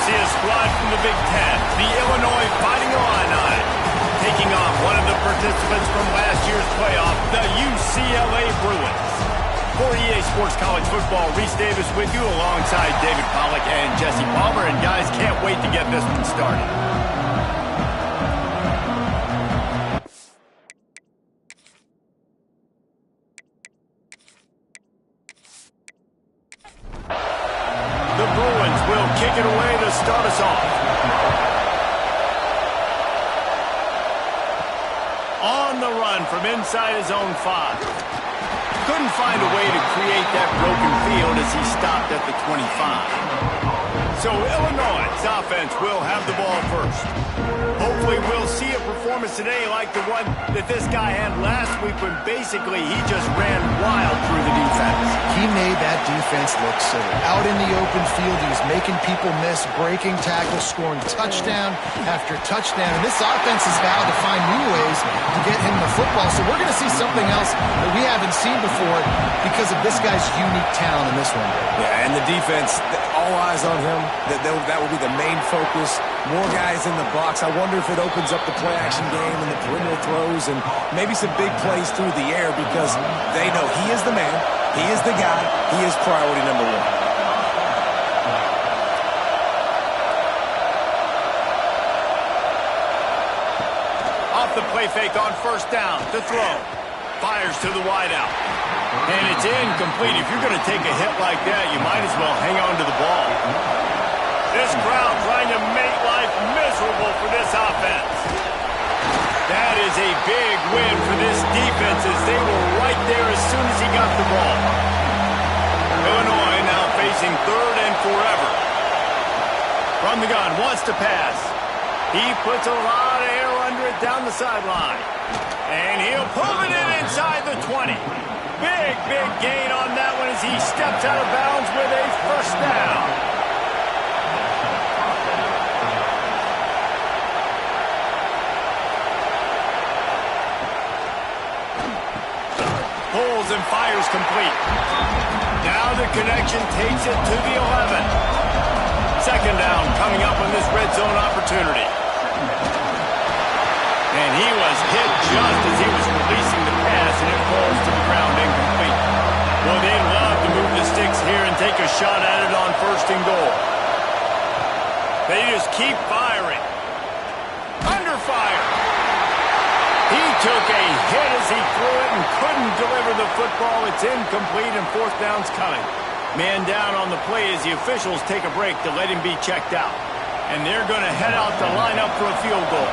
see a squad from the Big Ten, the Illinois Fighting Illini, taking on one of the participants from last year's playoff, the UCLA Bruins. For EA Sports College Football, Reese Davis with you alongside David Pollack and Jesse Palmer. And guys, can't wait to get this one started. The Bruins will kick it away to start us off. On the run from inside his own 5. Couldn't find a way to create that broken field as he stopped at the 25. So Illinois' offense will have the ball first. Hopefully we'll see a performance today like the one that this guy had last week when basically he just ran wild through the defense. He made that defense look silly. Out in the open field, he was making people miss, breaking tackles, scoring touchdown after touchdown. And this offense has vowed to find new ways to get him the football. So we're going to see something else that we haven't seen before because of this guy's unique talent in this one. Yeah, and the defense, all eyes on him. That will be the main focus. More guys in the box. I wonder if it opens up the play-action game and the perimeter throws and maybe some big plays through the air because they know he is the man, he is the guy, he is priority number 1. Off the play fake on first down. The throw. Fires to the wideout. And it's incomplete. If you're going to take a hit like that, you might as well hang on to the ball. This crowd trying to make life miserable for this offense. That is a big win for this defense as they were right there as soon as he got the ball. Illinois now facing 3rd and forever. From the gun, wants to pass. He puts a lot of air under it down the sideline. And he'll pull it in inside the 20. Big gain on that one as he steps out of bounds with a first down. Pulls and fires complete. Now the connection takes it to the 11. Second down coming up on this red zone opportunity. And he was hit just as he was releasing the pass, and it falls to the ground incomplete. Well, they'd love to move the sticks here and take a shot at it on 1st and goal. They just keep firing. Under fire. He took a hit as he threw it and couldn't deliver the football. It's incomplete and 4th down's coming. Man down on the play as the officials take a break to let him be checked out. And they're going to head out to line up for a field goal.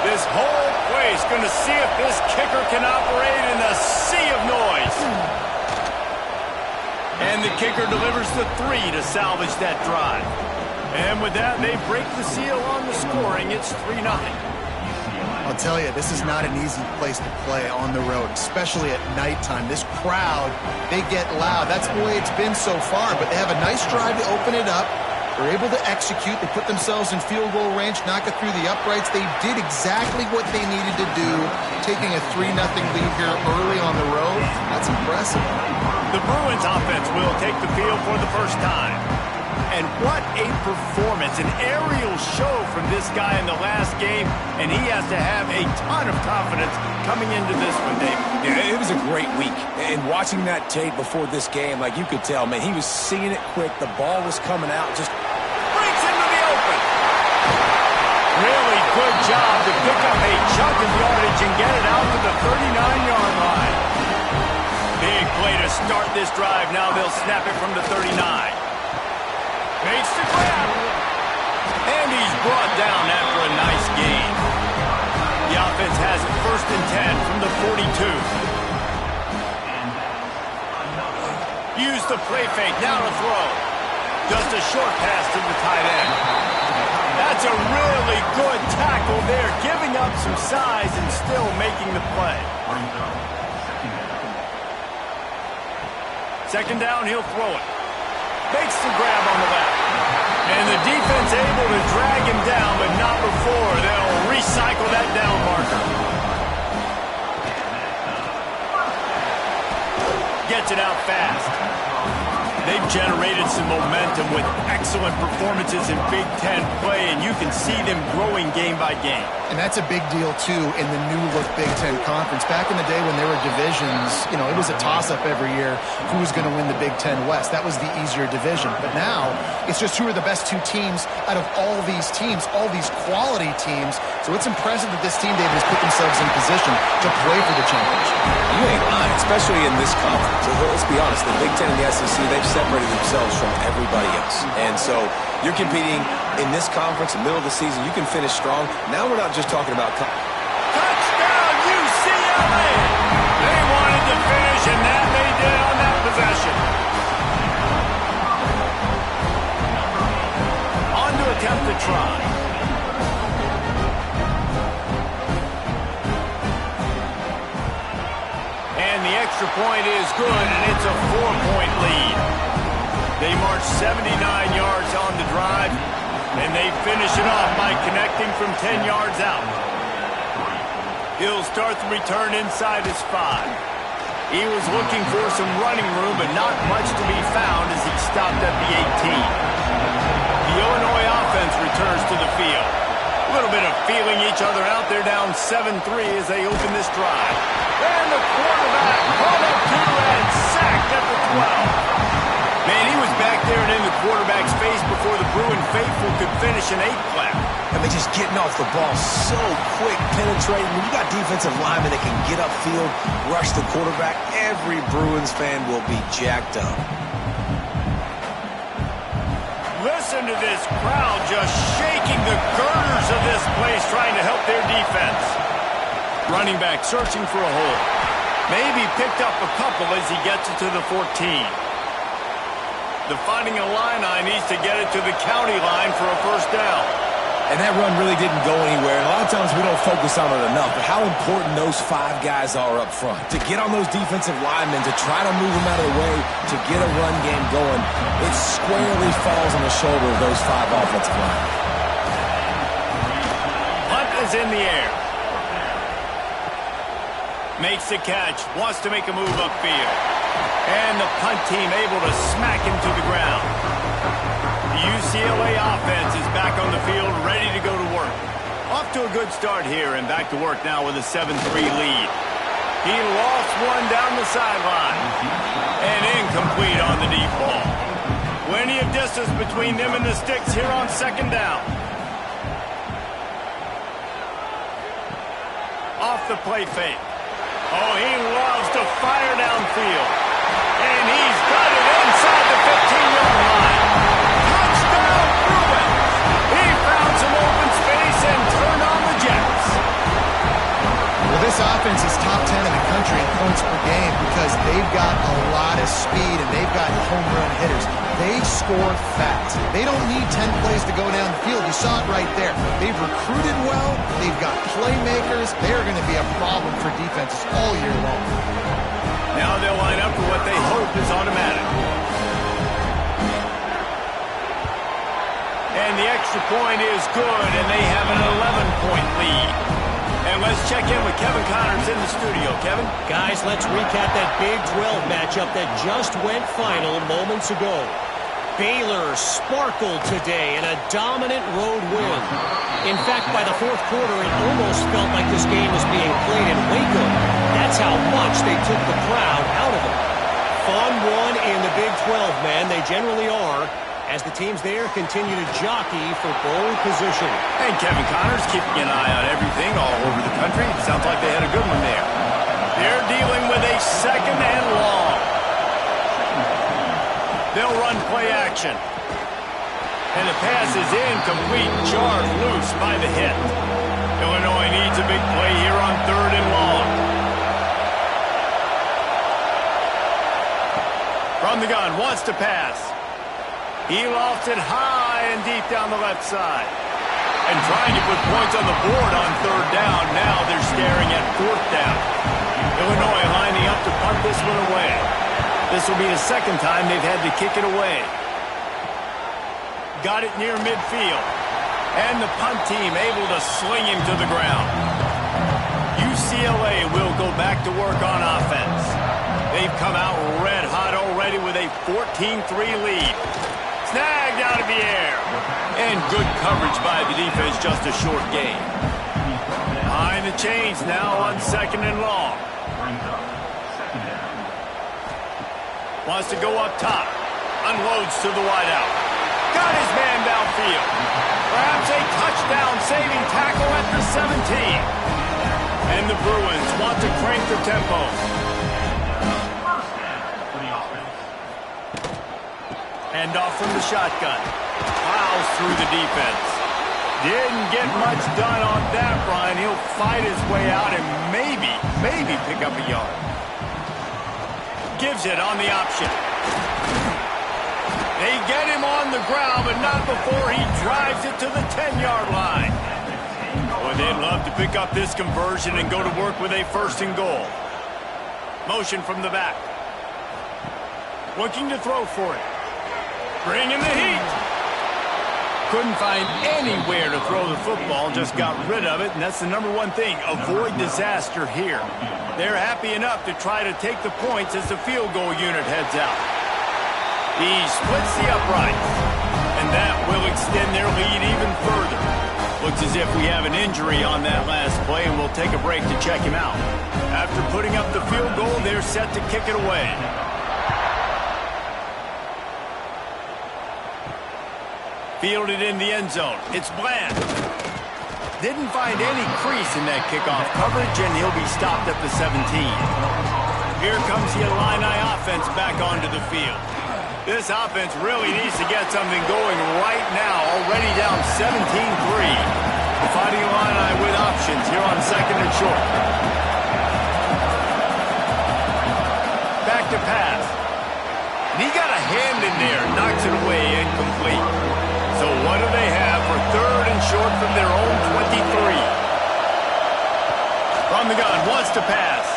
This whole place going to see if this kicker can operate in a sea of noise. And the kicker delivers the 3 to salvage that drive. And with that, they break the seal on the scoring. It's 3-0. I'll tell you, this is not an easy place to play on the road, especially at nighttime. This crowd, they get loud. That's the way it's been so far, but they have a nice drive to open it up. They're able to execute. They put themselves in field goal range, knock it through the uprights. They did exactly what they needed to do, taking a 3-0 lead here early on the road. That's impressive. The Bruins offense will take the field for the first time. And what a performance, an aerial show from this guy in the last game, and he has to have a ton of confidence coming into this one, Dave. Yeah, it was a great week. And watching that tape before this game, like you could tell, man, he was seeing it quick. The ball was coming out, just breaks into the open. Really good job to pick up a chunk of yardage and get it out to the 39-yard line. Big play to start this drive. Now they'll snap it from the 39. Makes the grab. And he's brought down after a nice gain. The offense has it 1st and 10 from the 42. Use the play fake. Now to throw. Just a short pass to the tight end. That's a really good tackle there, giving up some size and still making the play. Second down, he'll throw it. Makes the grab on the left. And the defense able to drag him down, but not before they'll recycle that down marker. Gets it out fast. They've generated some momentum with excellent performances in Big Ten play, and you can see them growing game by game. And that's a big deal, too, in the new-look Big Ten Conference. Back in the day when there were divisions, you know, it was a toss-up every year who was going to win the Big Ten West. That was the easier division. But now, it's just who are the best two teams out of all these teams, all these quality teams. So it's impressive that this team, David, has put themselves in position to play for the championship. You ain't lying, especially in this conference. Let's be honest, the Big Ten and the SEC, they've separated themselves from everybody else. And so you're competing in this conference, in the middle of the season. You can finish strong. Now we're not just talking about... Touchdown, UCLA! They wanted to finish, and that they did on that possession. On to attempt to try. And the extra point is good, and it's a 4-point lead. They march 79 yards on the drive, and they finish it off by connecting from 10 yards out. He'll start the return inside his 5. He was looking for some running room, but not much to be found as he stopped at the 18. The Illinois offense returns to the field. A little bit of feeling each other out. They're down 7-3 as they open this drive. And the quarterback caught up to and sacked at the 12. Man, he was back there and in the quarterback's face before the Bruin faithful could finish an 8-clap. I mean, just getting off the ball so quick, penetrating. When you got defensive linemen that can get upfield, rush the quarterback, every Bruins fan will be jacked up. Listen to this crowd just shaking the girders of this place, trying to help their defense. Running back searching for a hole. Maybe picked up a couple as he gets it to the 14. The Fighting Illini needs to get it to the county line for a first down. And that run really didn't go anywhere. And a lot of times we don't focus on it enough, but how important those 5 guys are up front. To get on those defensive linemen, to try to move them out of the way, to get a run game going, it squarely falls on the shoulder of those 5 offensive linemen. Hunt is in the air. Makes the catch, wants to make a move upfield. And the punt team able to smack him to the ground. The UCLA offense is back on the field, ready to go to work. Off to a good start here and back to work now with a 7-3 lead. He lost one down the sideline. And incomplete on the deep ball. Plenty of distance between them and the sticks here on second down. Off the play fake. Oh, he loves to fire downfield. And he's got it inside the 15-yard line. Touchdown, Bruins! He found some open space and turned on the Jets. Well, this offense is top 10 in the country in points per game because they've got a lot of speed and they've got home run hitters. They score fast. They don't need 10 plays to go down the field. You saw it right there. They've recruited well. They've got playmakers. They're going to be a problem for defenses all year long. Now they'll line up for what they hope is automatic. And the extra point is good, and they have an 11-point lead. And let's check in with Kevin Connors in the studio. Kevin? Guys, let's recap that Big 12 matchup that just went final moments ago. Baylor sparkled today in a dominant road win. In fact, by the fourth quarter, it almost felt like this game was being played in Waco. That's how much they took the crowd out of it. Fun one in the Big 12, man. They generally are, as the teams there continue to jockey for bowl position. And Kevin Connors keeping an eye on everything all over the country. It sounds like they had a good one there. They're dealing with a second and long. They'll run play action. And the pass is incomplete, jarred loose by the hit. Illinois needs a big play here on third and long. From the gun, wants to pass. He lofts it high and deep down the left side. And trying to put points on the board on third down. Now they're staring at fourth down. Illinois lining up to punt this one away. This will be the second time they've had to kick it away. Got it near midfield. And the punt team able to sling him to the ground. UCLA will go back to work on offense. They've come out red hot already with a 14-3 lead. Snagged out of the air. And good coverage by the defense, just a short gain. Behind the chains now on 2nd and long. Wants to go up top. Unloads to the wideout. Got his man downfield. Perhaps a touchdown-saving tackle at the 17. And the Bruins want to crank the tempo. Hand off from the shotgun. Plows through the defense. Didn't get much done on that run. He'll fight his way out and maybe pick up a yard. Gives it on the option. They get him on the ground, but not before he drives it to the 10-yard line. Boy, they'd love to pick up this conversion and go to work with a 1st and goal. Motion from the back. Looking to throw for it. Bringing the heat. Couldn't find anywhere to throw the football, just got rid of it, and that's the #1 thing. Avoid disaster here. They're happy enough to try to take the points as the field goal unit heads out. He splits the uprights, and that will extend their lead even further. Looks as if we have an injury on that last play, and we'll take a break to check him out. After putting up the field goal, they're set to kick it away. Fielded in the end zone. It's Bland. Didn't find any crease in that kickoff coverage, and he'll be stopped at the 17. Here comes the Illini offense back onto the field. This offense really needs to get something going right now, already down 17-3. The Fighting Illini with options here on 2nd and short. Back to pass. And he got a hand in there, knocks it away, incomplete. So what do they have for 3rd and short from their own 23? From the gun, wants to pass.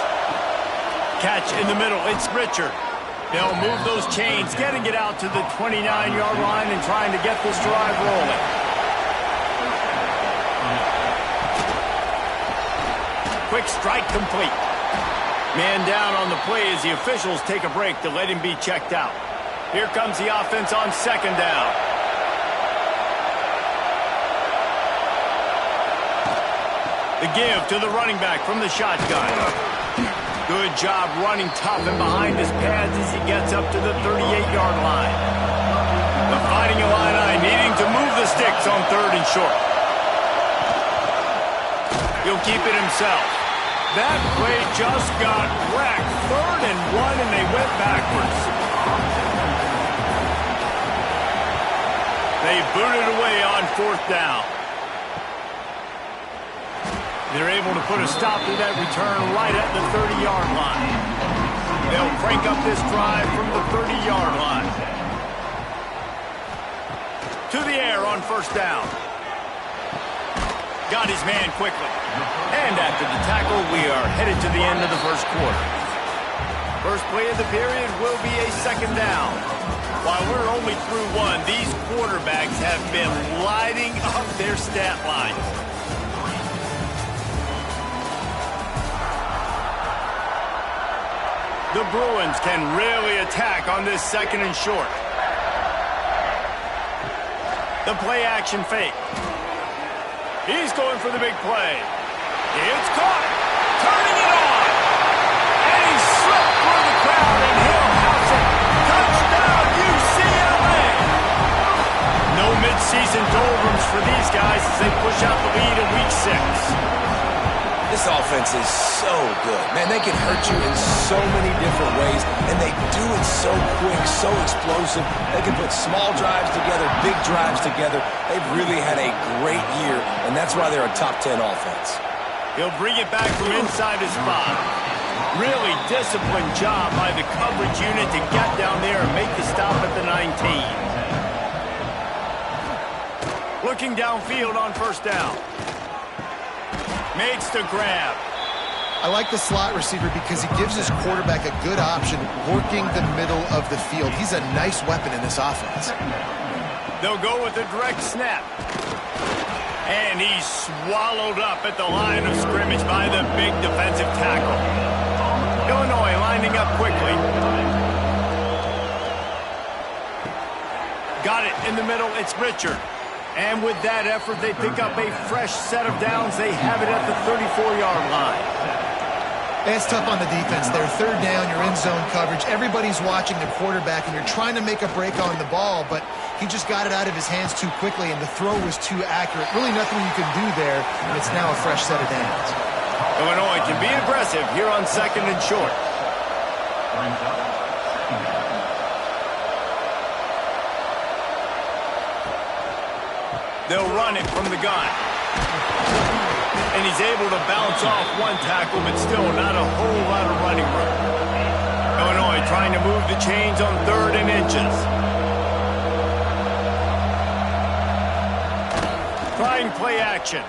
Catch in the middle, it's Richard. They'll move those chains, getting it out to the 29-yard line and trying to get this drive rolling. Quick strike complete. Man down on the play as the officials take a break to let him be checked out. Here comes the offense on 2nd down. The give to the running back from the shotgun. Good job running tough and behind his pads as he gets up to the 38-yard line. The Fighting Illini needing to move the sticks on 3rd and short. He'll keep it himself. That play just got wrecked. 3rd and 1, and they went backwards. They booted away on 4th down. They're able to put a stop to that return right at the 30-yard line. They'll crank up this drive from the 30-yard line. To the air on 1st down. Got his man quickly. And after the tackle, we are headed to the end of the 1st quarter. First play of the period will be a 2nd down. While we're only through 1, these quarterbacks have been lighting up their stat lines. The Bruins can really attack on this 2nd and short. The play action fake. He's going for the big play. It's caught. Turning it on. And he slipped through the crowd and he'll house it. Touchdown UCLA. No midseason doldrums for these guys as they push out the lead in week 6. This offense is so good. Man, they can hurt you in so many different ways, and they do it so quick, so explosive. They can put small drives together, big drives together. They've really had a great year, and that's why they're a top 10 offense. He'll bring it back from inside his spot. Really disciplined job by the coverage unit to get down there and make the stop at the 19. Looking downfield on 1st down. Makes the grab. I like the slot receiver because he gives his quarterback a good option working the middle of the field. He's a nice weapon in this offense. They'll go with a direct snap. And he's swallowed up at the line of scrimmage by the big defensive tackle. Illinois lining up quickly. Got it in the middle. It's Richard. And with that effort, they pick up a fresh set of downs. They have it at the 34-yard line. It's tough on the defense there. Third down, you're in zone coverage. Everybody's watching the quarterback, and you're trying to make a break on the ball, but he just got it out of his hands too quickly, and the throw was too accurate. Really nothing you can do there, and it's now a fresh set of downs. Illinois can be aggressive here on 2nd and short. They'll run it from the gun. And he's able to bounce off one tackle, but still not a whole lot of running room. Illinois trying to move the chains on 3rd and inches. Trying play action.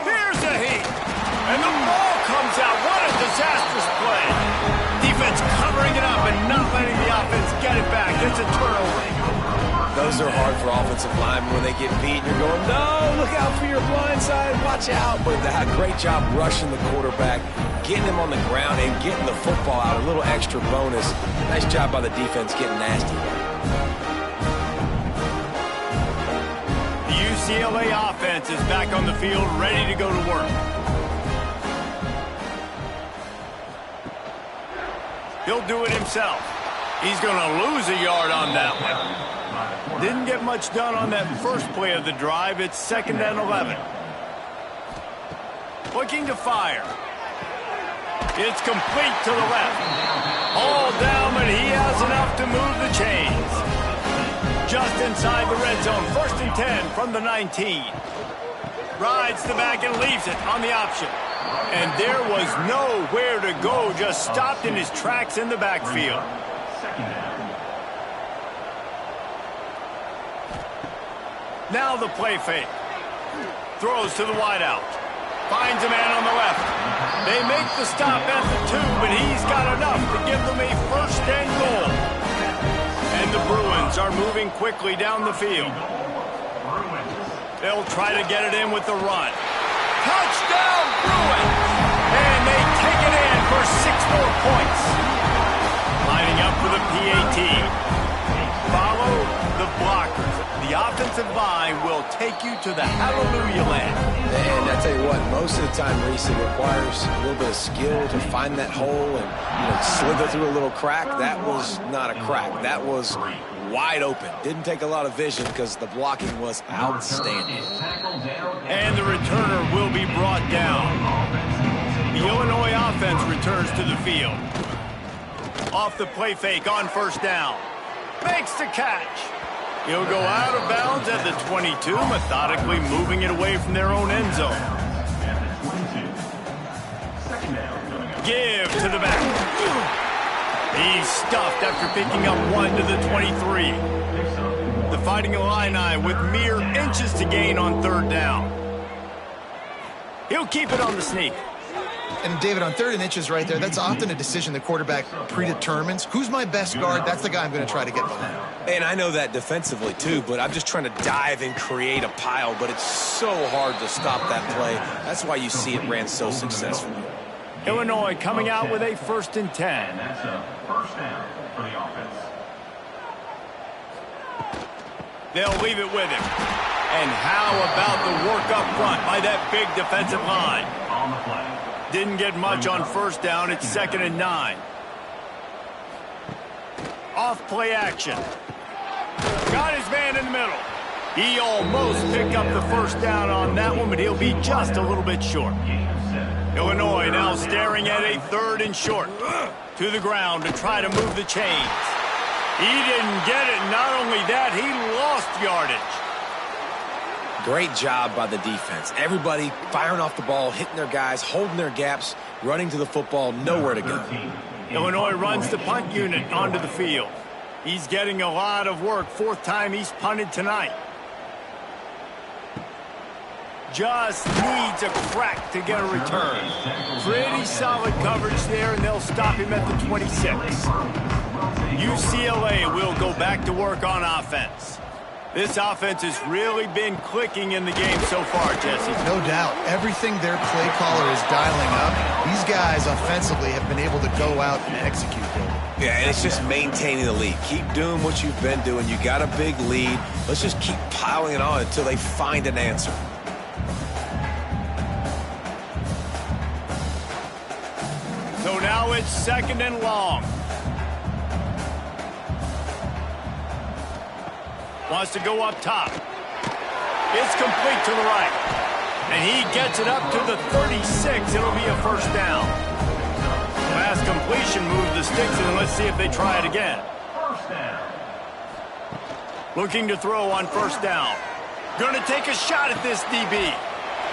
Here's a heat. And the ball comes out. What a disastrous play. Defense covering it up and not letting the offense get it back. It's a turnover. Those are hard for offensive linemen when they get beat. You're going, no, look out for your blind side, watch out. But they had a great job rushing the quarterback, getting him on the ground, and getting the football out. A little extra bonus. Nice job by the defense getting nasty. The UCLA offense is back on the field, ready to go to work. He'll do it himself. He's going to lose a yard on that one. Didn't get much done on that first play of the drive. It's 2nd and 11. Looking to fire. It's complete to the left. All down, but he has enough to move the chains. Just inside the red zone. 1st and 10 from the 19. Rides the back and leaves it on the option. And there was nowhere to go. Just stopped in his tracks in the backfield. Now the play fake. Throws to the wideout. Finds a man on the left. They make the stop at the 2, but he's got enough to give them a 1st and goal. And the Bruins are moving quickly down the field. They'll try to get it in with the run. Touchdown, Bruins! And they take it in for 6 more points. Lining up for the PAT. Follow the blockers. The offensive line will take you to the hallelujah land. And I tell you what, most of the time, Reese, it requires a little bit of skill to find that hole and slither through a little crack. That was not a crack. That was wide open. Didn't take a lot of vision because the blocking was outstanding. And the returner will be brought down. The Illinois offense returns to the field. Off the play fake on 1st down. Makes the catch. He'll go out of bounds at the 22, methodically moving it away from their own end zone. Give to the back. He's stuffed after picking up 1 to the 23. The Fighting Illini with mere inches to gain on 3rd down. He'll keep it on the sneak. And, David, on 3rd and inches right there, that's often a decision the quarterback predetermines. Who's my best guard? That's the guy I'm going to try to get behind. And I know that defensively, too, but I'm just trying to dive and create a pile, but it's so hard to stop that play. That's why you see it ran so successfully. Illinois coming out with a 1st and 10. And that's a 1st down for the offense. They'll leave it with him. And how about the work up front by that big defensive line? On the play. Didn't get much on 1st down. It's 2nd and 9. Off play action. Got his man in the middle. He almost picked up the 1st down on that one, but he'll be just a little bit short. Illinois now staring at a 3rd and short. To the ground to try to move the chains. He didn't get it. Not only that, he lost yardage. Great job by the defense. Everybody firing off the ball, hitting their guys, holding their gaps, running to the football, nowhere to go. Illinois runs the punt unit onto the field. He's getting a lot of work. 4th time he's punted tonight. Just needs a crack to get a return. Pretty solid coverage there, and they'll stop him at the 26. UCLA will go back to work on offense. This offense has really been clicking in the game so far, Jesse. No doubt. Everything their play caller is dialing up, these guys offensively have been able to go out and execute. Yeah, and it's just maintaining the lead. Keep doing what you've been doing. You got a big lead. Let's just keep piling it on until they find an answer. So now it's 2nd and long. Wants to go up top. It's complete to the right. And he gets it up to the 36. It'll be a first down. Pass completion moves the sticks, and let's see if they try it again. First down. Looking to throw on first down. Going to take a shot at this DB.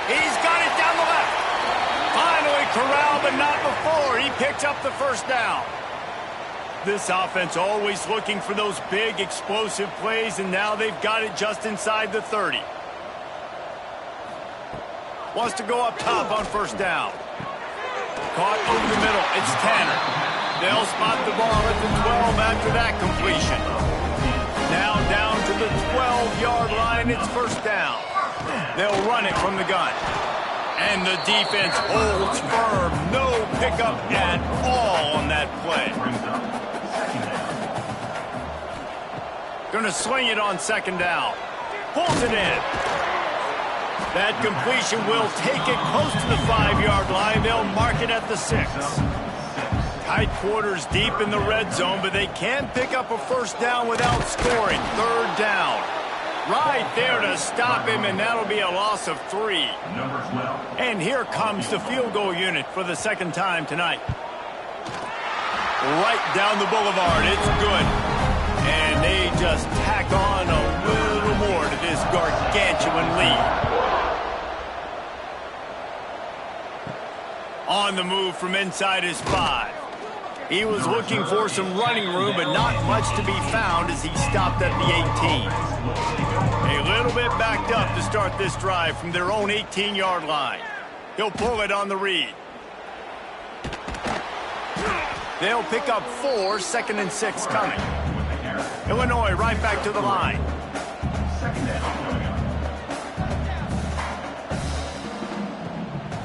He's got it down the left. Finally corralled, but not before. He picks up the first down. This offense always looking for those big, explosive plays, and now they've got it just inside the 30. Wants to go up top on first down. Caught over the middle. It's Tanner. They'll spot the ball at the 12 after that completion. Now down to the 12-yard line. It's first down. They'll run it from the gun. And the defense holds firm. No pickup at all on that play. Going to swing it on second down. Pulls it in. That completion will take it close to the 5-yard line. They'll mark it at the 6. Tight quarters deep in the red zone, but they can pick up a first down without scoring. Third down. Right there to stop him, and that'll be a loss of 3. Number 12. And here comes the field goal unit for the second time tonight. Right down the boulevard. It's good. And they just tack on a little more to this gargantuan lead. On the move from inside his 5. He was looking for some running room, but not much to be found as he stopped at the 18. A little bit backed up to start this drive from their own 18-yard line. He'll pull it on the read. They'll pick up 4, 2nd and 6 coming. Illinois right back to the line.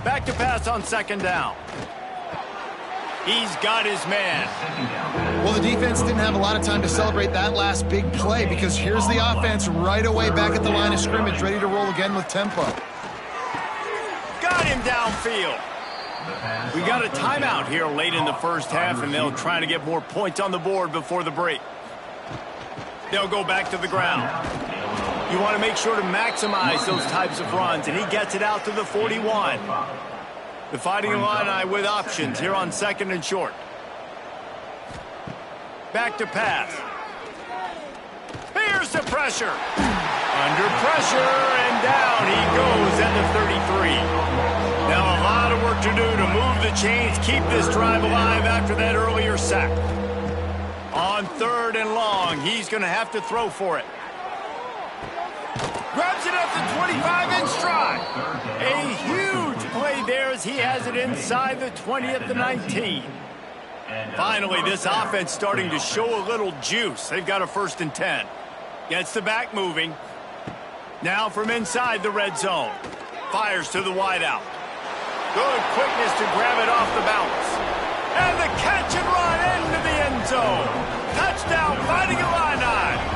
Back to pass on second down. He's got his man. Well, the defense didn't have a lot of time to celebrate that last big play because here's the offense right away back at the line of scrimmage, ready to roll again with tempo. Got him downfield. We got a timeout here late in the first half, and they'll try to get more points on the board before the break. They'll go back to the ground. You want to make sure to maximize those types of runs, and he gets it out to the 41. The Fighting Illini with options here on 2nd and short. Back to pass. Here's the pressure. Under pressure, and down he goes at the 33. Now a lot of work to do to move the chains, keep this drive alive after that earlier sack. On 3rd and long, he's going to have to throw for it. Grabs it at the 25 in stride. A huge play there as he has it inside the 20 at the 19. Finally, this offense starting to show a little juice. They've got a 1st and 10. Gets the back moving. Now from inside the red zone. Fires to the wideout. Good quickness to grab it off the bounce. And the catch and run into the end zone. Touchdown, Fighting Illini.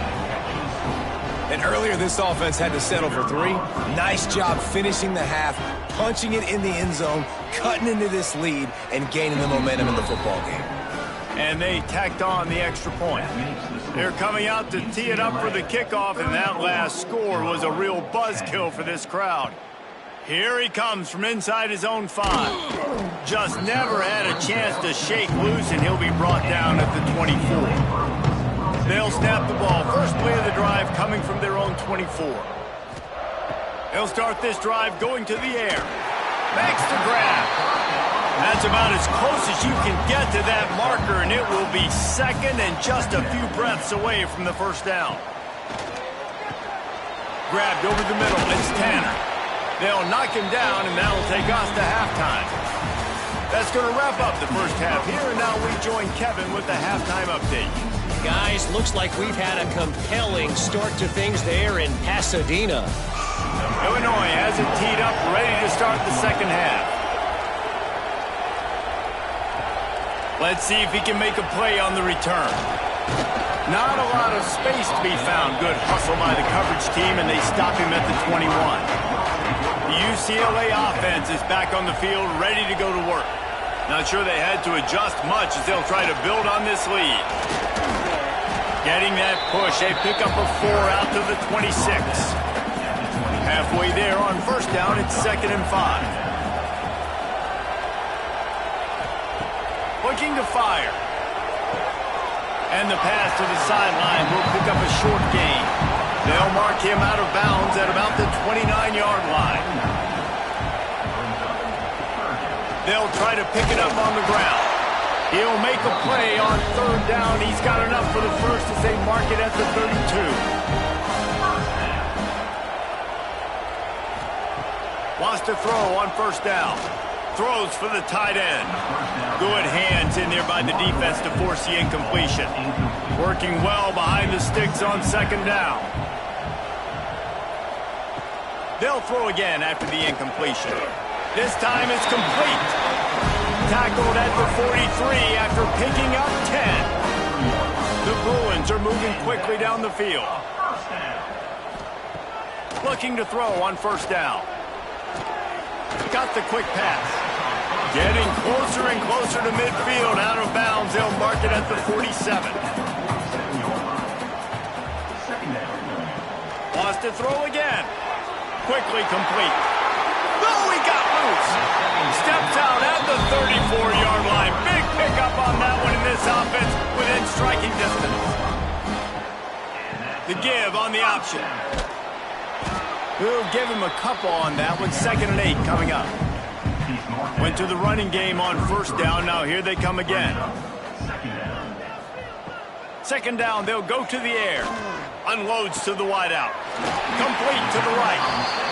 And earlier, this offense had to settle for 3. Nice job finishing the half, punching it in the end zone, cutting into this lead, and gaining the momentum in the football game. And they tacked on the extra point. They're coming out to tee it up for the kickoff, and that last score was a real buzzkill for this crowd. Here he comes from inside his own 5. Just never had a chance to shake loose, and he'll be brought down at the 24. They'll snap the ball. First play of the drive coming from their own 24. They'll start this drive going to the air. Makes the grab. That's about as close as you can get to that marker, and it will be 2nd and just a few breaths away from the first down. Grabbed over the middle. It's Tanner. They'll knock him down, and that'll take us to halftime. That's going to wrap up the first half here, and now we join Kevin with the halftime update. Guys, looks like we've had a compelling start to things there in Pasadena. Illinois has it teed up, ready to start the second half. Let's see if he can make a play on the return. Not a lot of space to be found. Good hustle by the coverage team, and they stop him at the 21. The UCLA offense is back on the field, ready to go to work. Not sure they had to adjust much as they'll try to build on this lead. Getting that push, a pickup of 4 out to the 26. Halfway there on first down, it's 2nd and 5. Looking to fire. And the pass to the sideline will pick up a short gain. They'll mark him out of bounds at about the 29-yard line. They'll try to pick it up on the ground. He'll make a play on 3rd down. He's got enough for the first as they mark it at the 32. Wants to throw on 1st down. Throws for the tight end. Good hands in there by the defense to force the incompletion. Working well behind the sticks on 2nd down. They'll throw again after the incompletion. This time it's complete. Tackled at the 43 after picking up 10. The Bruins are moving quickly down the field. Looking to throw on 1st down. Got the quick pass. Getting closer and closer to midfield. Out of bounds. They'll mark it at the 47. Wants to throw again. Quickly complete. Oh, he got loose. Steps out at the 34-yard line. Big pickup on that one in this offense within striking distance. The give on the option. We'll give him a couple on that one. 2nd and 8 coming up. Went to the running game on 1st down. Now here they come again. 2nd down, they'll go to the air. Unloads to the wideout. Complete to the right.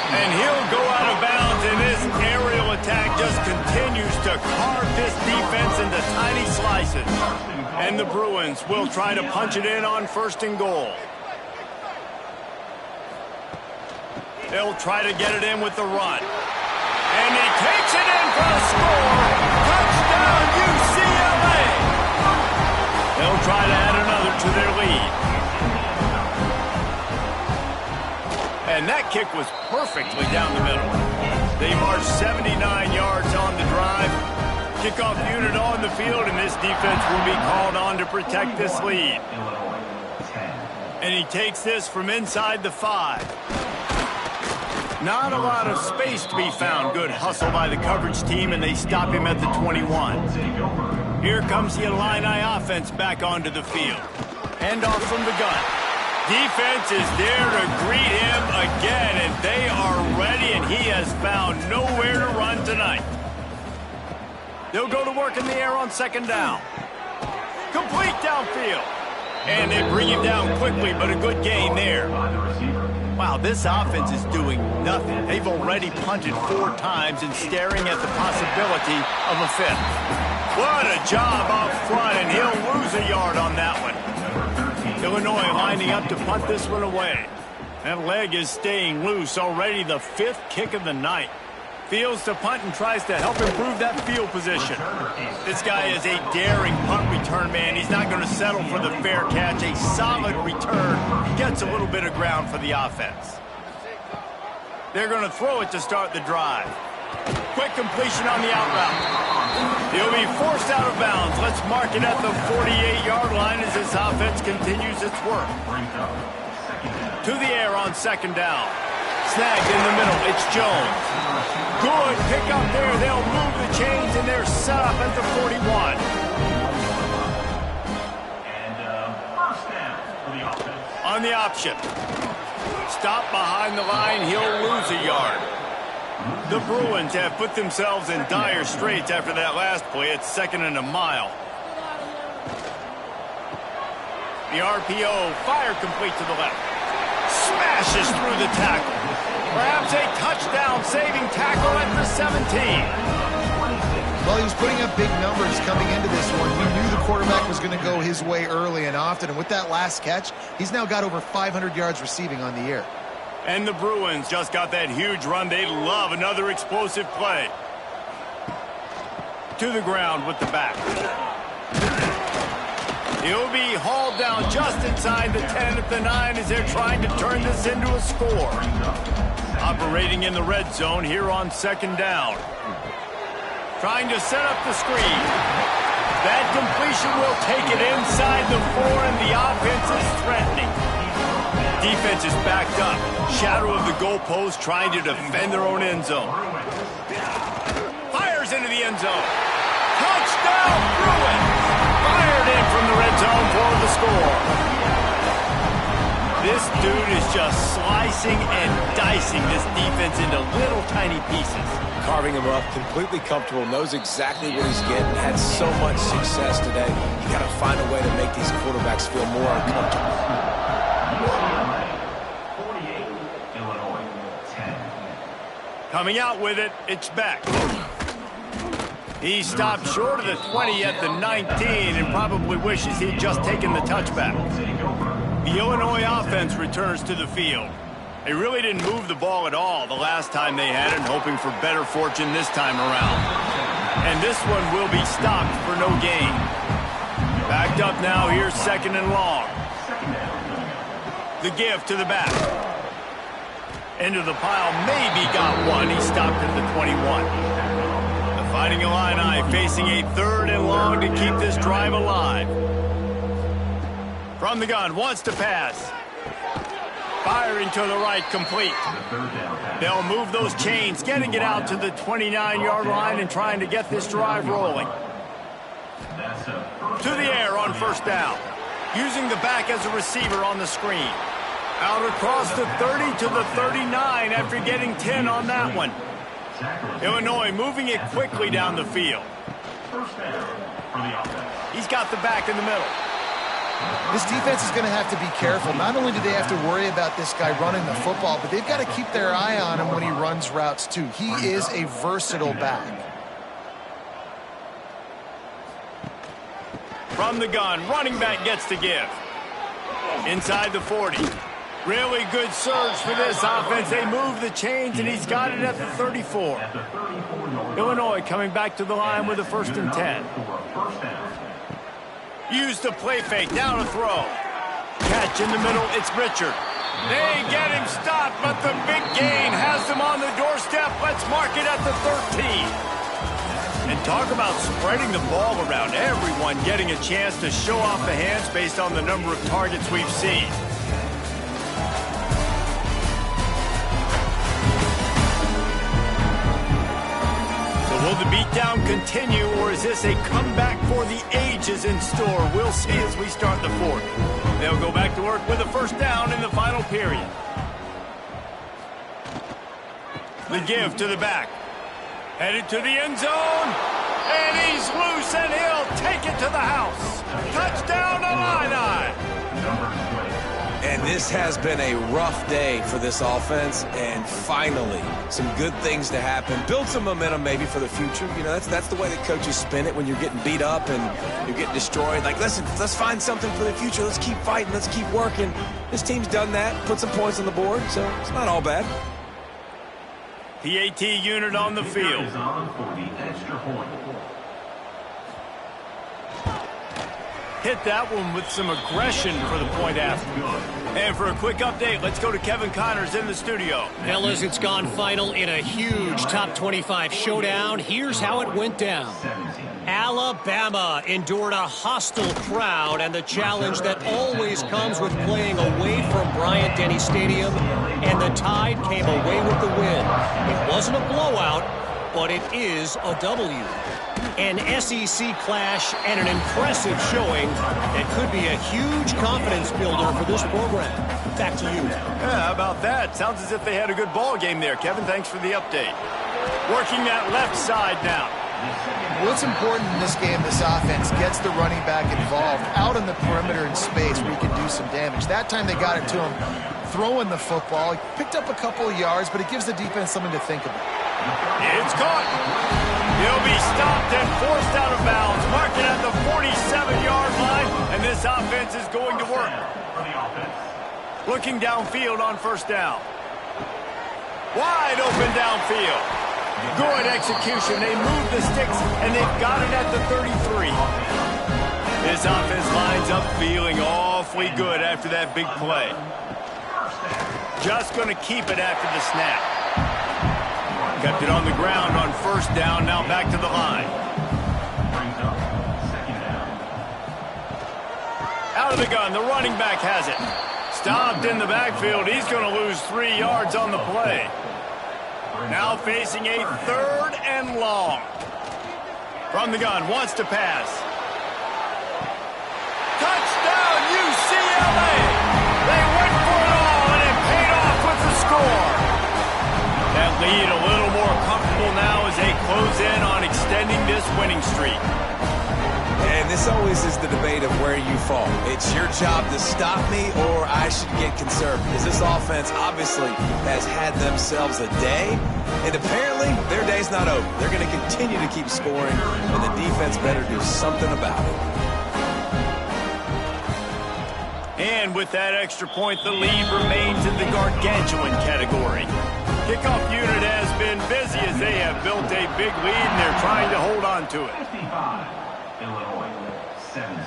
And he'll go out of bounds, and this aerial attack just continues to carve this defense into tiny slices. And the Bruins will try to punch it in on 1st and goal. They'll try to get it in with the run. And he takes it in for a score. Touchdown, UCLA. They'll try to add another to their lead. And that kick was perfectly down the middle. They marched 79 yards on the drive. Kickoff unit on the field, and this defense will be called on to protect this lead. And he takes this from inside the 5. Not a lot of space to be found. Good hustle by the coverage team, and they stop him at the 21. Here comes the Illini offense back onto the field. Handoff from the gun. Defense is there to greet him again, and they are ready, and he has found nowhere to run tonight. They'll go to work in the air on 2nd down. Complete downfield. And they bring him down quickly, but a good gain there. Wow, this offense is doing nothing. They've already punted 4 times and staring at the possibility of a 5th. What a job up front, and he'll lose a yard on that one. Illinois lining up to punt this one away. That leg is staying loose. Already the 5th kick of the night. Fields to punt and tries to help improve that field position. This guy is a daring punt return man. He's not going to settle for the fair catch. A solid return. Gets a little bit of ground for the offense. They're going to throw it to start the drive. Quick completion on the out route. He'll be forced out of bounds. Let's mark it at the 48-yard line as this offense continues its work. To the air on 2nd down. Snagged in the middle. It's Jones. Good pick up there. They'll move the chains, and they're set up at the 41. And 1st down for the offense. On the option. Stop behind the line. He'll lose a yard. The Bruins have put themselves in dire straits after that last play. It's 2nd and a mile. The RPO, fire complete to the left. Smashes through the tackle. Perhaps a touchdown saving tackle at the 17. Well, he was putting up big numbers coming into this one. We knew the quarterback was going to go his way early and often, and with that last catch, he's now got over 500 yards receiving on the year. And the Bruins just got that huge run. They love another explosive play. To the ground with the back. He'll be hauled down just inside the 10 at the 9 as they're trying to turn this into a score. Operating in the red zone here on second down. Trying to set up the screen. That completion will take it inside the 4, and the offense is threatening. Defense is backed up. Shadow of the goalpost trying to defend their own end zone. Fires into the end zone. Touchdown, Bruins! Fired in from the red zone for the score. This dude is just slicing and dicing this defense into little tiny pieces. Carving him up, completely comfortable, knows exactly what he's getting, had so much success today. You got to find a way to make these quarterbacks feel more uncomfortable. UCLA 48, Illinois 10. Coming out with it, it's back. He stopped short of the 20 at the 19 and probably wishes he'd just taken the touchback. The Illinois offense returns to the field. They really didn't move the ball at all the last time they had it, hoping for better fortune this time around. And this one will be stopped for no gain. Backed up now, here's second and long. The give to the back. Into the pile, maybe got one. He stopped at the 21. The Fighting Illini facing a third and long to keep this drive alive. From the gun, wants to pass. Firing to the right, complete. They'll move those chains, getting it out to the 29-yard line and trying to get this drive rolling. To the air on first down. Using the back as a receiver on the screen. Out across the 30 to the 39 after getting 10 on that one. Illinois moving it quickly down the field. He's got the back in the middle. This defense is going to have to be careful. Not only do they have to worry about this guy running the football, but they've got to keep their eye on him when he runs routes too. He is a versatile back. From the gun, running back gets to give. Inside the 40. Really good surge for this offense. They move the chains, and he's got it at the 34. Illinois coming back to the line with a 1st and 10. Use the play fake, down to throw. Catch in the middle, it's Richard. They get him stopped, but the big gain has them on the doorstep. Let's mark it at the 13. And talk about spreading the ball around. Everyone getting a chance to show off the hands based on the number of targets we've seen. Will the beatdown continue, or is this a comeback for the ages in store? We'll see as we start the 4th. They'll go back to work with a 1st down in the final period. The give to the back. Headed to the end zone. And he's loose, and he'll take it to the house. Touchdown, Illini! And this has been a rough day for this offense, and finally, some good things to happen. Build some momentum maybe for the future. You know, that's the way that coaches spin it when you're getting beat up and you're getting destroyed. Like, listen, let's find something for the future. Let's keep fighting. Let's keep working. This team's done that, put some points on the board, so it's not all bad. PAT unit on the field. Hit that one with some aggression for the point after. And for a quick update, let's go to Kevin Connors in the studio. Fellas, it's gone final in a huge top 25 showdown. Here's how it went down. Alabama endured a hostile crowd and the challenge that always comes with playing away from Bryant-Denny Stadium, and the Tide came away with the win. It wasn't a blowout, but it is a W. An SEC clash and an impressive showing that could be a huge confidence builder for this program. Back to you. Yeah, how about that? Sounds as if they had a good ball game there. Kevin, thanks for the update. Working that left side now. What's important in this game, this offense gets the running back involved out on the perimeter in space where he can do some damage. That time they got it to him throwing the football. He picked up a couple of yards, but it gives the defense something to think about. It's caught. He'll be stopped and forced out of bounds, marking at the 47-yard line, and this offense is going to work. Looking downfield on first down. Wide open downfield. Good execution. They move the sticks, and they've got it at the 33. This offense lines up feeling awfully good after that big play. Just going to keep it after the snap. Kept it on the ground on first down, now back to the line. Out of the gun, the running back has it. Stopped in the backfield. He's going to lose 3 yards on the play. Now facing a 3rd and long. From the gun, wants to pass. Touchdown, UCLA! They went for it all, and it paid off with the score. That lead a little more comfortable now as they close in on extending this winning streak. And this always is the debate of where you fall. It's your job to stop me, or I should get conservative. Because this offense obviously has had themselves a day, and apparently their day's not over. They're going to continue to keep scoring, and the defense better do something about it. And with that extra point, the lead remains in the gargantuan category. Kickoff unit has been busy as they have built a big lead, and they're trying to hold on to it.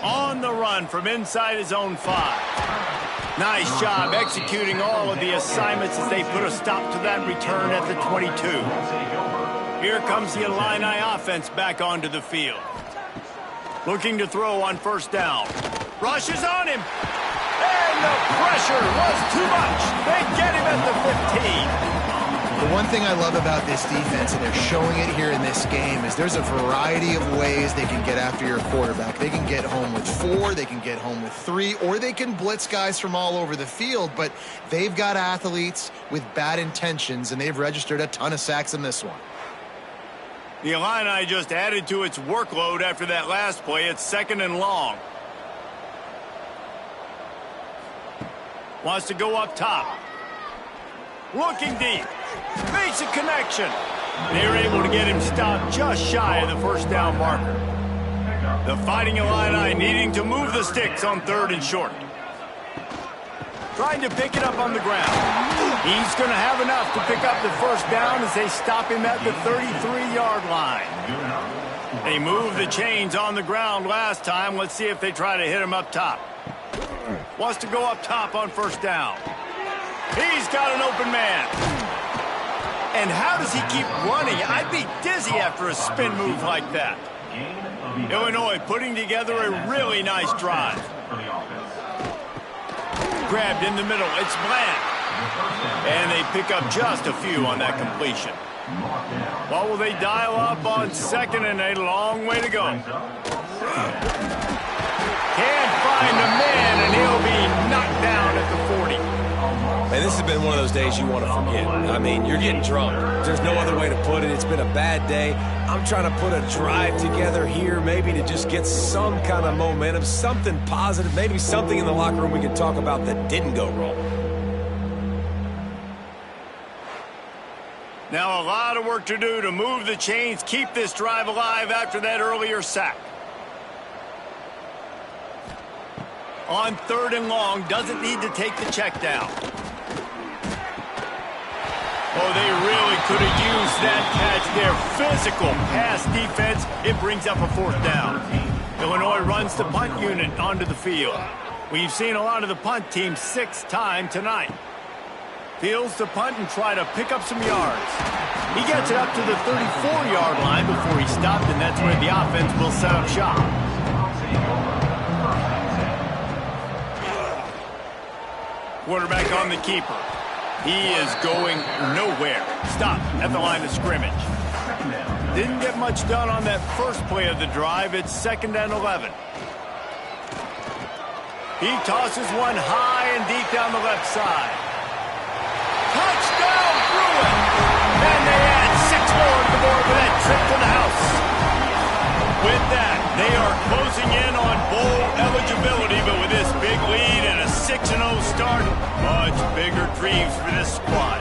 On the run from inside his own 5. Nice job executing all of the assignments as they put a stop to that return at the 22. Here comes the Illini offense back onto the field. Looking to throw on first down. Rushes on him. And the pressure was too much. They get him at the 15. The one thing I love about this defense, and they're showing it here in this game, is there's a variety of ways they can get after your quarterback. They can get home with 4, they can get home with 3, or they can blitz guys from all over the field, but they've got athletes with bad intentions, and they've registered a ton of sacks in this one. The Illini just added to its workload after that last play. It's 2nd and long. Wants to go up top. Looking deep. Makes a connection. They were able to get him stopped just shy of the first down marker. The Fighting Illini needing to move the sticks on 3rd and short. Trying to pick it up on the ground. He's going to have enough to pick up the first down as they stop him at the 33-yard line. They moved the chains on the ground last time. Let's see if they try to hit him up top. Wants to go up top on first down. He's got an open man. And how does he keep running? I'd be dizzy after a spin move like that. Illinois putting together a really nice drive. Grabbed in the middle. It's Bland. And they pick up just a few on that completion. What will they dial up on 2nd and a long way to go? Can't find the man, and he'll be knocked down at the 40. And this has been one of those days you want to forget. I mean, you're getting drunk. There's no other way to put it. It's been a bad day. I'm trying to put a drive together here, maybe to just get some kind of momentum, something positive, maybe something in the locker room we can talk about that didn't go wrong. Now a lot of work to do to move the chains, keep this drive alive after that earlier sack. On 3rd and long, doesn't need to take the check down. Oh, they really could have used that catch there. Physical pass defense. It brings up a 4th down. Illinois runs the punt unit onto the field. We've seen a lot of the punt team 6 times tonight. Fields to punt and try to pick up some yards. He gets it up to the 34-yard line before he stopped, and that's where the offense will set up shop. Quarterback on the keeper. He is going nowhere. Stop at the line of scrimmage. Didn't get much done on that first play of the drive. It's 2nd and 11. He tosses one high and deep down the left side. Touchdown, Bruin! And they add 6 more to the board with that trip to the house. With that, they are closing in on bowl eligibility, but with this big lead and a 6-0 start, much bigger dreams for this squad.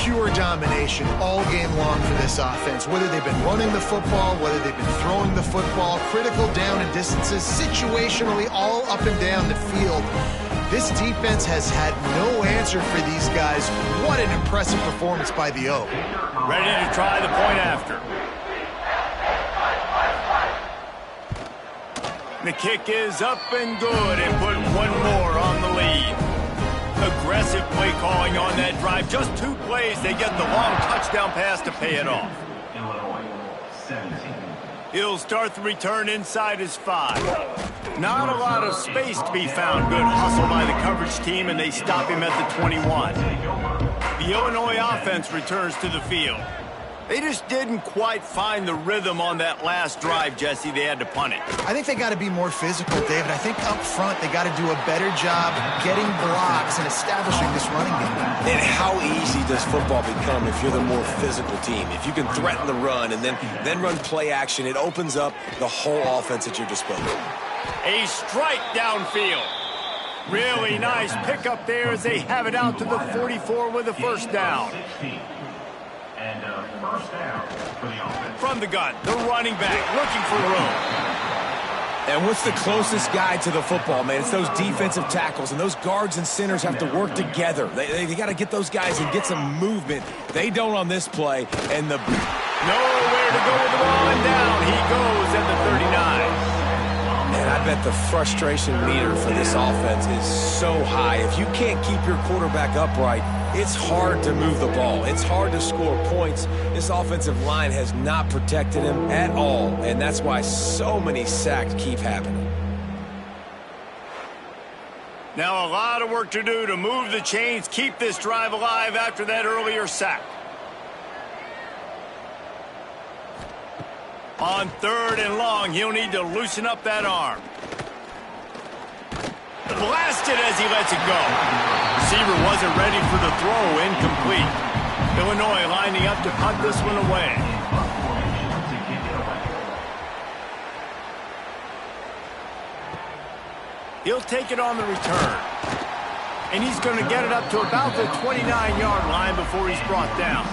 pure domination all game long for this offense. Whether they've been running the football, whether they've been throwing the football, critical down and distances, situationally all up and down the field. This defense has had no answer for these guys. What an impressive performance by the O. Ready to try the point after. The kick is up and good and put one more on the lead. Aggressive play calling on that drive. Just 2 plays, they get the long touchdown pass to pay it off. Illinois, 17. He'll start the return inside his 5. Not a lot of space to be found. Good hustle by the coverage team, and they stop him at the 21. The Illinois offense returns to the field. They just didn't quite find the rhythm on that last drive, Jesse. They had to punt it. I think they got to be more physical, David. I think up front they got to do a better job getting blocks and establishing this running game. And how easy does football become if you're the more physical team? If you can threaten the run and then run play action, it opens up the whole offense at your disposal. A strike downfield. Really nice pickup there as they have it out to the 44 with a first down. And first down for the offense. From the gun, the running back looking for room. And what's the closest guy to the football, man? It's those defensive tackles, and those guards and centers have to work together. They got to get those guys and get some movement. They don't on this play, and the... Nowhere to go with the ball, and down he goes at the 39. Man, I bet the frustration meter for this offense is so high. If you can't keep your quarterback upright, it's hard to move the ball. It's hard to score points. This offensive line has not protected him at all, and that's why so many sacks keep happening. Now a lot of work to do to move the chains, keep this drive alive after that earlier sack. On 3rd and long, he'll need to loosen up that arm. Blasted as he lets it go. Receiver wasn't ready for the throw, incomplete. Illinois lining up to punt this one away. He'll take it on the return. And he's going to get it up to about the 29-yard line before he's brought down.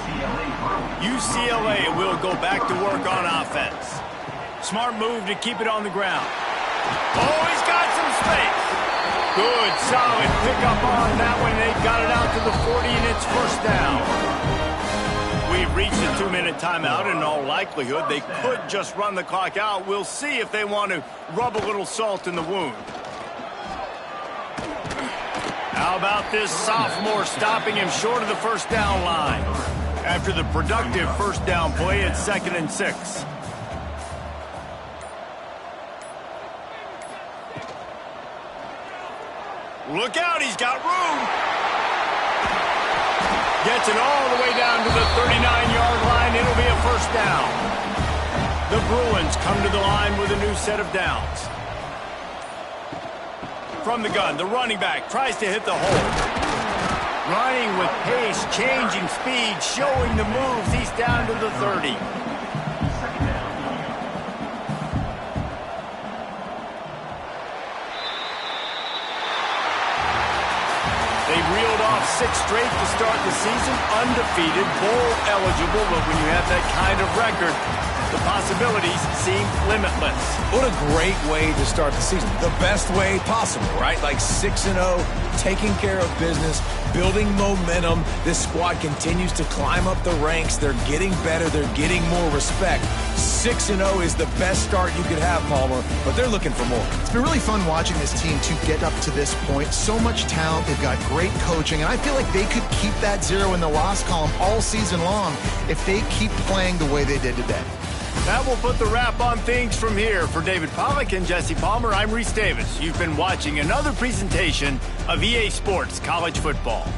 UCLA will go back to work on offense. Smart move to keep it on the ground. Oh, he's got some space. Good, solid pickup on that one. They got it out to the 40, and it's first down. We've reached a 2-minute timeout. In all likelihood, they could just run the clock out. We'll see if they want to rub a little salt in the wound. How about this sophomore stopping him short of the first down line? After the productive first down play, it's 2nd and 6. Look out, he's got room. Gets it all the way down to the 39-yard line. It'll be a first down. The Bruins come to the line with a new set of downs. From the gun, the running back tries to hit the hole. Running with pace, changing speed, showing the moves. He's down to the 30. They reeled off 6 straight to start the season, undefeated, bowl eligible, but when you have that kind of record, the possibilities seem limitless. What a great way to start the season. The best way possible, right? Like 6-0, taking care of business, building momentum. This squad continues to climb up the ranks. They're getting better. They're getting more respect. 6-0 is the best start you could have, Palmer, but they're looking for more. It's been really fun watching this team to get up to this point. So much talent. They've got great coaching, and I feel like they could keep that 0 in the loss column all season long if they keep playing the way they did today. That will put the wrap on things from here. For David Pollack and Jesse Palmer, I'm Reese Davis. You've been watching another presentation of EA Sports College Football.